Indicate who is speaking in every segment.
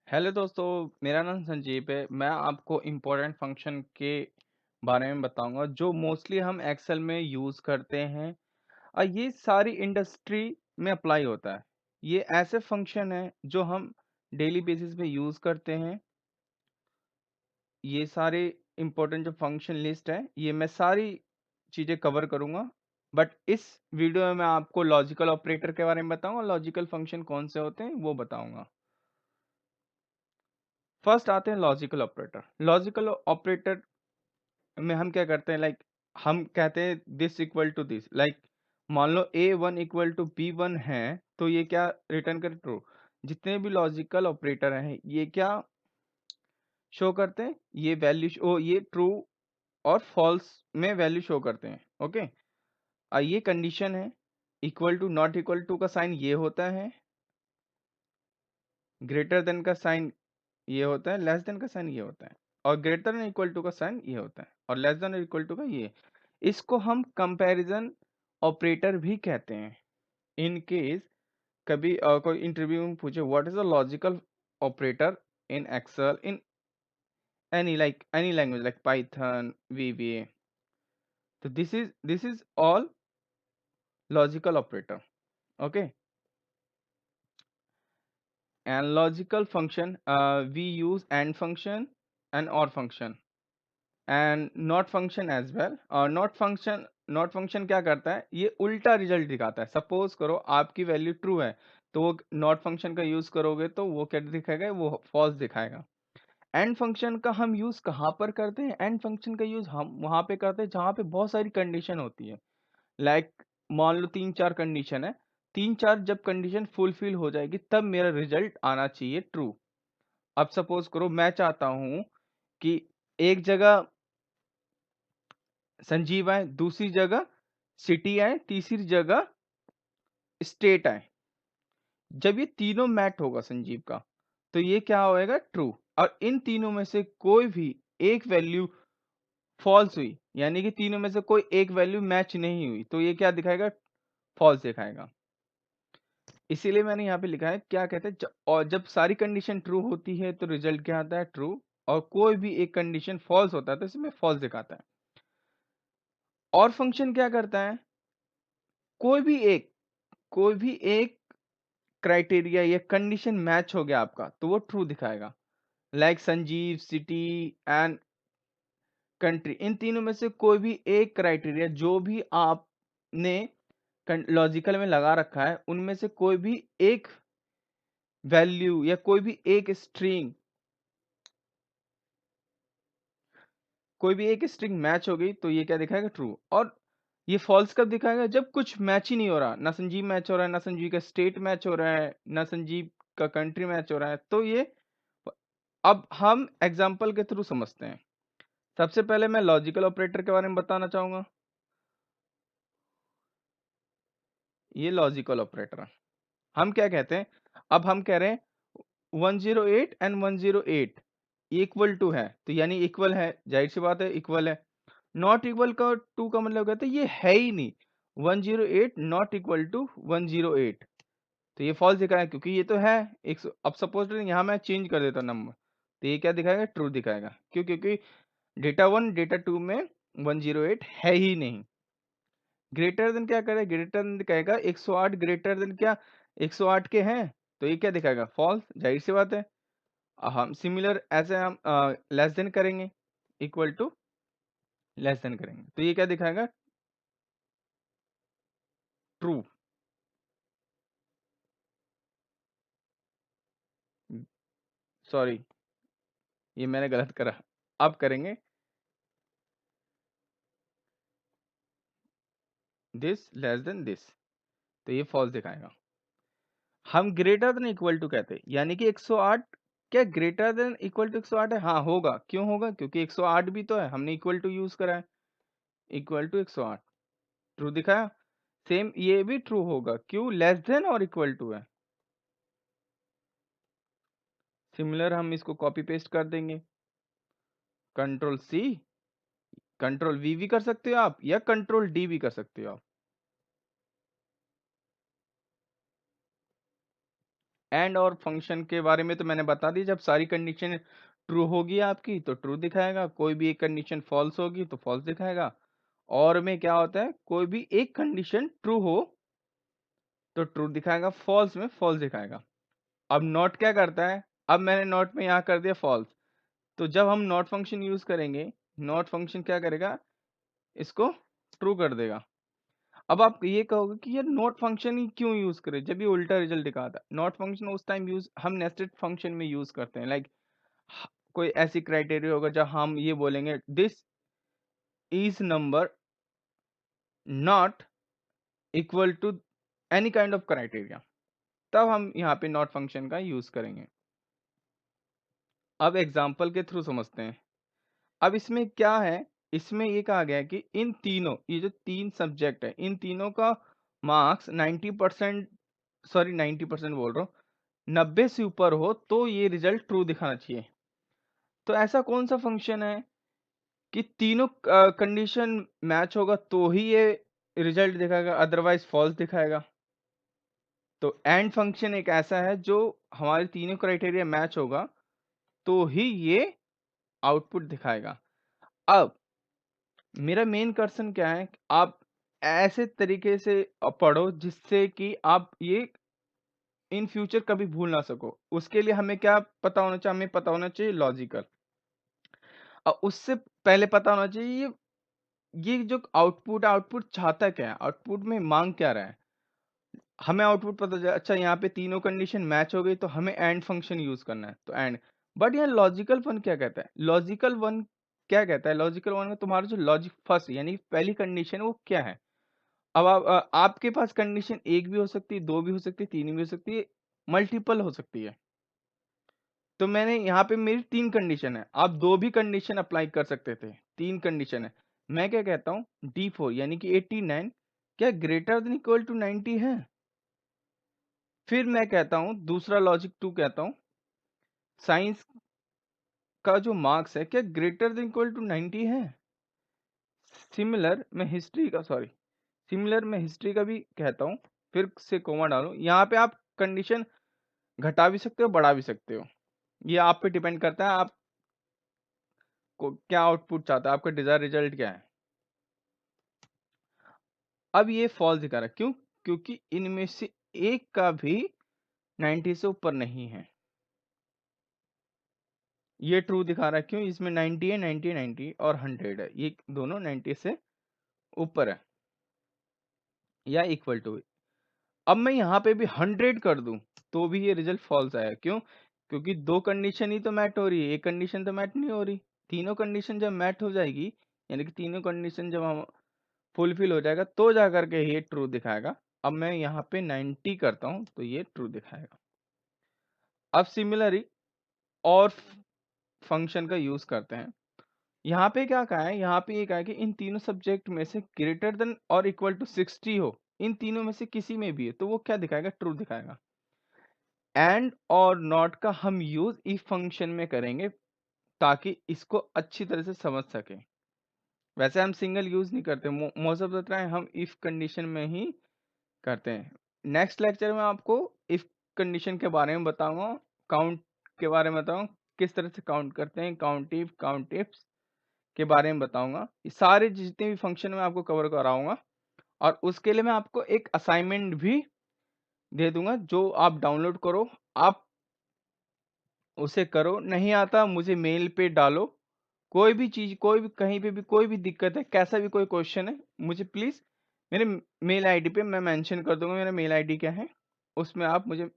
Speaker 1: Hello दोस्तों, मेरा नाम संजीव है। मैं आपको इम्पोर्टेंट फंक्शन के बारे में बताऊंगा जो मोस्टली हम एक्सेल में यूज़ करते हैं और ये सारी इंडस्ट्री में अप्लाई होता है। ये ऐसे फंक्शन है जो हम डेली बेसिस पे यूज़ करते हैं। ये सारे इम्पोर्टेंट जो फंक्शन लिस्ट है, ये मैं सारी चीज़ें कवर करूंगा। बट इस वीडियो में मैं आपको लॉजिकल ऑपरेटर के बारे में बताऊंगा, लॉजिकल फंक्शन कौन से होते हैं वो बताऊंगा। फर्स्ट आते हैं लॉजिकल ऑपरेटर। लॉजिकल ऑपरेटर में हम क्या करते हैं, हम कहते हैं दिस इक्वल टू दिस। मान लो A1 इक्वल टू B1 है, तो ये क्या रिटर्न करे? ट्रू। जितने भी लॉजिकल ऑपरेटर हैं ये क्या शो करते हैं? ये वैल्यू शो, ये ट्रू और फॉल्स में वैल्यू शो करते हैं। ओके, ये कंडीशन है। Equal to not equal to का साइन ये होता है, ग्रेटर देन का साइन ये होता है, लेस देन का साइन ये होता है, और ग्रेटर देन इक्वल टू का साइन ये होता है, और लेस देन इक्वल टू का ये। इसको हम कंपैरिजन ऑपरेटर भी कहते हैं। इन केस कभी कोई इंटरव्यू में पूछे what is the logical operator in Excel in any language like Python, VBA, तो this is all logical operator. Okay, and logical function we use and function and or function and not function as well. और not function क्या करता है? ये उल्टा result दिखाता है। Suppose करो आपकी वैल्यू ट्रू है, तो वो नॉट फंक्शन का यूज करोगे तो वो क्या दिखाएगा? वो फॉल्स दिखाएगा। एंड फंक्शन का हम यूज कहाँ पर करते हैं? एंड फंक्शन का यूज हम वहां पे करते हैं जहाँ पे बहुत सारी कंडीशन होती है। लाइक मान लो 3-4 कंडीशन है, 3-4 जब कंडीशन फुलफिल हो जाएगी तब मेरा रिजल्ट आना चाहिए ट्रू। अब सपोज करो मैं चाहता हूं कि एक जगह संजीव आए, दूसरी जगह सिटी आए, तीसरी जगह स्टेट आए। जब ये तीनों मैच होगा संजीव का, तो ये क्या होएगा? ट्रू। और इन तीनों में से कोई भी एक वैल्यू फॉल्स हुई, यानी कि तीनों में से कोई एक वैल्यू मैच नहीं हुई, तो ये क्या दिखाएगा? फॉल्स दिखाएगा। इसीलिए मैंने यहाँ पे लिखा है, क्या कहते हैं, और जब सारी कंडीशन ट्रू होती है तो रिजल्ट क्या आता है? ट्रू। और कोई भी एक कंडीशन फॉल्स होता है तो इसमें फॉल्स दिखाता है। और फंक्शन क्या करता है? कोई भी एक क्राइटेरिया या कंडीशन मैच हो गया आपका तो वो ट्रू दिखाएगा। Like Sanjeev, city and country, इन तीनों में से कोई भी एक क्राइटेरिया जो भी आपने लॉजिकल में लगा रखा है, उनमें से एक वैल्यू या कोई भी एक स्ट्रिंग मैच हो गई तो ये क्या दिखाएगा? ट्रू। और ये फॉल्स कब दिखाएगा? जब कुछ मैच ही नहीं हो रहा, ना संजीव मैच हो रहा है, ना संजीव का स्टेट मैच हो रहा है, ना संजीव का कंट्री मैच हो रहा है, तो ये। अब हम एग्जांपल के थ्रू समझते हैं। सबसे पहले मैं लॉजिकल ऑपरेटर के बारे में बताना चाहूंगा। ये लॉजिकल ऑपरेटर है। हम क्या कहते हैं? अब हम कह रहे हैं 108 एंड 108 इक्वल टू है, तो यानी इक्वल है, जाहिर सी बात है इक्वल है। नॉट इक्वल का टू का मतलब कहते हैं ये है ही नहीं। 108 नॉट इक्वल टू 108, तो ये फॉल्स दिखाएगा क्योंकि ये तो है। अब सपोज यहाँ मैं चेंज कर देता हूँ नंबर, तो ये क्या दिखाएगा? ट्रू दिखाएगा। क्यों? क्योंकि डेटा 1 डेटा 2 में 108 है ही नहीं। ग्रेटर देन क्या करेगा? ग्रेटर देन कहेगा 108 ग्रेटर देन क्या 108 के हैं, तो ये क्या दिखाएगा? फॉल्स, जाहिर सी बात है। हम सिमिलर ऐसे हम लेस देन करेंगे, इक्वल टू लेस देन करेंगे, तो ये क्या दिखाएगा? ट्रू। सॉरी, ये मैंने गलत करा। अब करेंगे दिस लेस देन दिस, तो ये फॉल्स दिखाएगा। हम ग्रेटर देन इक्वल टू कहते हैं, यानी कि 108 क्या ग्रेटर देन इक्वल टू 108 है? हाँ होगा। क्यों होगा? क्योंकि 108 भी तो है, हमने इक्वल टू यूज करा है। इक्वल टू 108, ट्रू दिखाया। सेम ये भी ट्रू होगा। क्यों? लेस देन और इक्वल टू है। सिमिलर हम इसको कॉपी पेस्ट कर देंगे, कंट्रोल C, कंट्रोल V भी कर सकते हो आप, या कंट्रोल D भी कर सकते हो आप। एंड और फंक्शन के बारे में तो मैंने बता दी, जब सारी कंडीशन ट्रू होगी आपकी तो ट्रू दिखाएगा, कोई भी एक कंडीशन फॉल्स होगी तो फॉल्स दिखाएगा। और में क्या होता है, कोई भी एक कंडीशन ट्रू हो तो ट्रू दिखाएगा, फॉल्स में फॉल्स दिखाएगा। अब नॉट क्या करता है, अब मैंने नॉट में यहाँ कर दिया फॉल्स, तो जब हम नॉट फंक्शन यूज करेंगे, नॉट फंक्शन क्या करेगा, इसको ट्रू कर देगा। अब आप ये कहोगे कि यार नॉट फंक्शन ही क्यों यूज करें जब ये उल्टा रिजल्ट दिखाता है। नॉट फंक्शन उस टाइम यूज हम नेस्टेड फंक्शन में यूज करते हैं, लाइक कोई ऐसी क्राइटेरिया होगा जब हम ये बोलेंगे this is number not equal to any kind of criteria, तब हम यहाँ पे नॉट फंक्शन का यूज करेंगे। अब एग्जाम्पल के थ्रू समझते हैं। अब इसमें क्या है, इसमें ये कहा गया है कि इन तीनों, ये जो तीन सब्जेक्ट है, इन तीनों का मार्क्स 90%, सॉरी 90% बोल रहा हूँ, 90 से ऊपर हो तो ये रिजल्ट ट्रू दिखाना चाहिए। तो ऐसा कौन सा फंक्शन है कि तीनों कंडीशन मैच होगा तो ही ये रिजल्ट दिखाएगा, अदरवाइज फॉल्स दिखाएगा। तो एंड फंक्शन एक ऐसा है जो हमारे तीनों क्राइटेरिया मैच होगा तो ही ये आउटपुट दिखाएगा। अब मेरा मेन कंसर्न क्या है, आप ऐसे तरीके से पढ़ो जिससे कि आप ये इन फ्यूचर कभी भूल ना सको। उसके लिए हमें क्या पता होना चाहिए, हमें पता होना चाहिए लॉजिकल, और उससे पहले पता होना चाहिए ये जो आउटपुट आउटपुट चाहता क्या है, आउटपुट में मांग क्या रहा है। हमें आउटपुट पता चला, अच्छा यहाँ पे तीनों कंडीशन मैच हो गई तो हमें एंड फंक्शन यूज करना है, तो एंड। बट यहाँ लॉजिकल वन क्या कहता है, लॉजिकल वन क्या कहता है, लॉजिकल वन में तुम्हारा जो लॉजिक फर्स्ट यानी पहली कंडीशन वो क्या है। अब आपके पास कंडीशन एक भी हो सकती है, दो भी हो सकती है, तीन भी हो सकती है, मल्टीपल हो सकती है। तो मैंने यहाँ पे मेरी तीन कंडीशन है, आप दो भी कंडीशन अप्लाई कर सकते थे, तीन कंडीशन है। मैं क्या कहता हूँ, D4 यानी कि 89 क्या ग्रेटर देन इक्वल टू 90 है। फिर मैं कहता हूँ दूसरा लॉजिक 2 कहता हूँ, साइंस का जो मार्क्स है क्या ग्रेटर देन इक्वल टू 90 है। सिमिलर मैं हिस्ट्री का, सॉरी, सिमिलर मैं हिस्ट्री का भी कहता हूँ, फिर से कोमा डालूं, यहाँ पे आप कंडीशन घटा भी सकते हो, बढ़ा भी सकते हो, ये आप पे डिपेंड करता है आप को क्या आउटपुट चाहता है, आपका डिजायर रिजल्ट क्या है। अब ये फॉल्स दिखा रहा है, क्यों, क्योंकि इनमें से एक का भी 90 से ऊपर नहीं है। ये ट्रू दिखा रहा है, क्यों, इसमें 90 है, 90 90 और 100 है, ये दोनों 90 से ऊपर है या इक्वल टू। अब मैं यहाँ पे भी 100 कर दूं तो भी ये रिजल्ट फॉल्स आया, क्यों, क्योंकि दो कंडीशन ही तो मैच हो रही है, एक कंडीशन तो मैच नहीं हो रही। तीनों कंडीशन जब मैच हो जाएगी, यानी कि तीनों कंडीशन जब हम फुलफिल हो जाएगा तो जा करके ये ट्रू दिखाएगा। अब मैं यहाँ पे 90 करता हूँ तो ये ट्रू दिखाएगा। अब सिमिलरली और फंक्शन का यूज करते हैं। यहाँ पे क्या कहा है, यहाँ पे ये कहा है कि इन तीनों सब्जेक्ट में से ग्रेटर देन और इक्वल टू 60 हो, इन तीनों में से किसी में भी है तो वो क्या दिखाएगा, ट्रू दिखाएगा। एंड और नॉट का हम यूज इफ फंक्शन में करेंगे ताकि इसको अच्छी तरह से समझ सके। वैसे हम सिंगल यूज नहीं करते, मोस्ट ऑफ द टाइम हम इफ कंडीशन में ही करते हैं। नेक्स्ट लेक्चर में आपको इफ कंडीशन के बारे में बताऊंगा, काउंट के बारे में बताऊंगा, किस तरह से काउंट करते हैं, काउंट इफ्स के बारे में बताऊंगा। ये सारे जितने भी फंक्शन मैं आपको कवर कराऊंगा, और उसके लिए मैं आपको एक असाइनमेंट भी दे दूंगा जो आप डाउनलोड करो, आप उसे करो। नहीं आता मुझे मेल पे डालो, कोई भी चीज, कोई भी कहीं पे भी कोई भी दिक्कत है, कैसा भी कोई क्वेश्चन है, मुझे प्लीज मेरे मेल आईडी पे मैं मेंशन कर दूंगा मेरा मेल आईडी क्या है, उसमें आप मुझे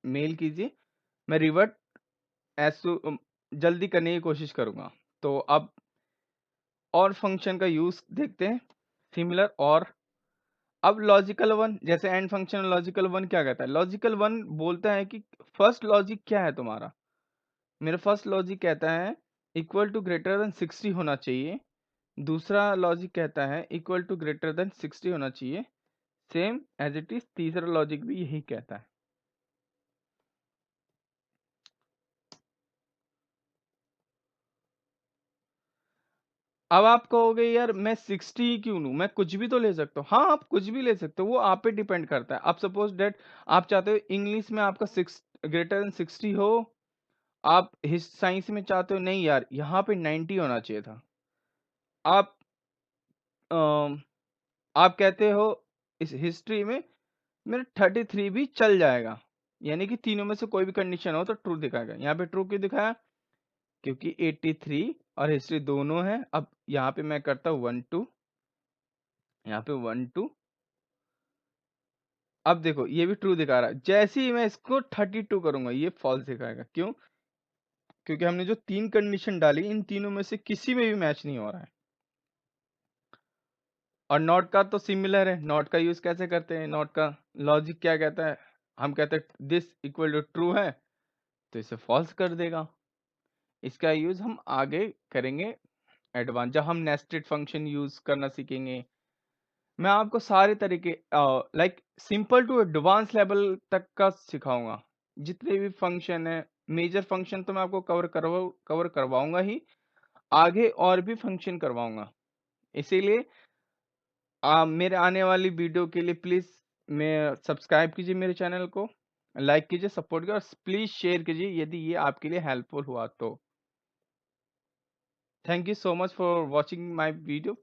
Speaker 1: मेल कीजिए, मैं रिवर्ट एज जल्दी करने की कोशिश करूंगा। तो अब और फंक्शन का यूज देखते हैं, सिमिलर और। अब लॉजिकल वन, जैसे एंड फंक्शन, लॉजिकल वन क्या कहता है, लॉजिकल वन बोलता है कि फर्स्ट लॉजिक क्या है तुम्हारा। मेरा फर्स्ट लॉजिक कहता है इक्वल टू ग्रेटर देन 60 होना चाहिए, दूसरा लॉजिक कहता है इक्वल टू ग्रेटर देन 60 होना चाहिए, सेम एज इट इज तीसरा लॉजिक भी यही कहता है। अब आप कहोगे यार मैं 60 ही क्यों लूं, मैं कुछ भी तो ले सकता हूँ। हाँ, आप कुछ भी ले सकते हो, वो आप पे डिपेंड करता है। आप सपोज डेट आप चाहते हो इंग्लिश में आपका ग्रेटर देन 60 हो, आप हिस साइंस में चाहते हो नहीं यार यहाँ पे 90 होना चाहिए था। आप अम, आप कहते हो इस हिस्ट्री में मेरा 33 भी चल जाएगा, यानी कि तीनों में से कोई भी कंडीशन हो तो ट्रू दिखाएगा। यहाँ पे ट्रू क्यों दिखाया? क्योंकि 83 और हिस्ट्री दोनों है। अब यहाँ पे मैं करता हूँ 1 2, यहाँ पे 1 2। अब देखो ये भी ट्रू दिखा रहा है। जैसे ही मैं इसको 32 करूंगा ये फॉल्स दिखाएगा। क्यों? क्योंकि हमने जो 3 कंडीशन डाली इन तीनों में से किसी में भी मैच नहीं हो रहा है। और नॉट का तो सिमिलर है। नॉट का यूज कैसे करते हैं? नॉट का लॉजिक क्या कहता है? हम कहते हैं दिस इक्वल टू ट्रू है, तो इसे फॉल्स कर देगा। इसका यूज हम आगे करेंगे एडवांस, जब हम नेस्टेड फंक्शन यूज करना सीखेंगे। मैं आपको सारे तरीके like simple to advance level तक का सिखाऊंगा। जितने भी फंक्शन है, मेजर फंक्शन तो मैं आपको कवर करवाऊंगा ही, आगे और भी फंक्शन करवाऊंगा। इसीलिए मेरे आने वाली वीडियो के लिए प्लीज मैं सब्सक्राइब कीजिए मेरे चैनल को, लाइक कीजिए, सपोर्ट कीजिए और प्लीज शेयर कीजिए यदि ये आपके लिए हेल्पफुल हुआ तो। Thank you so much for watching my video.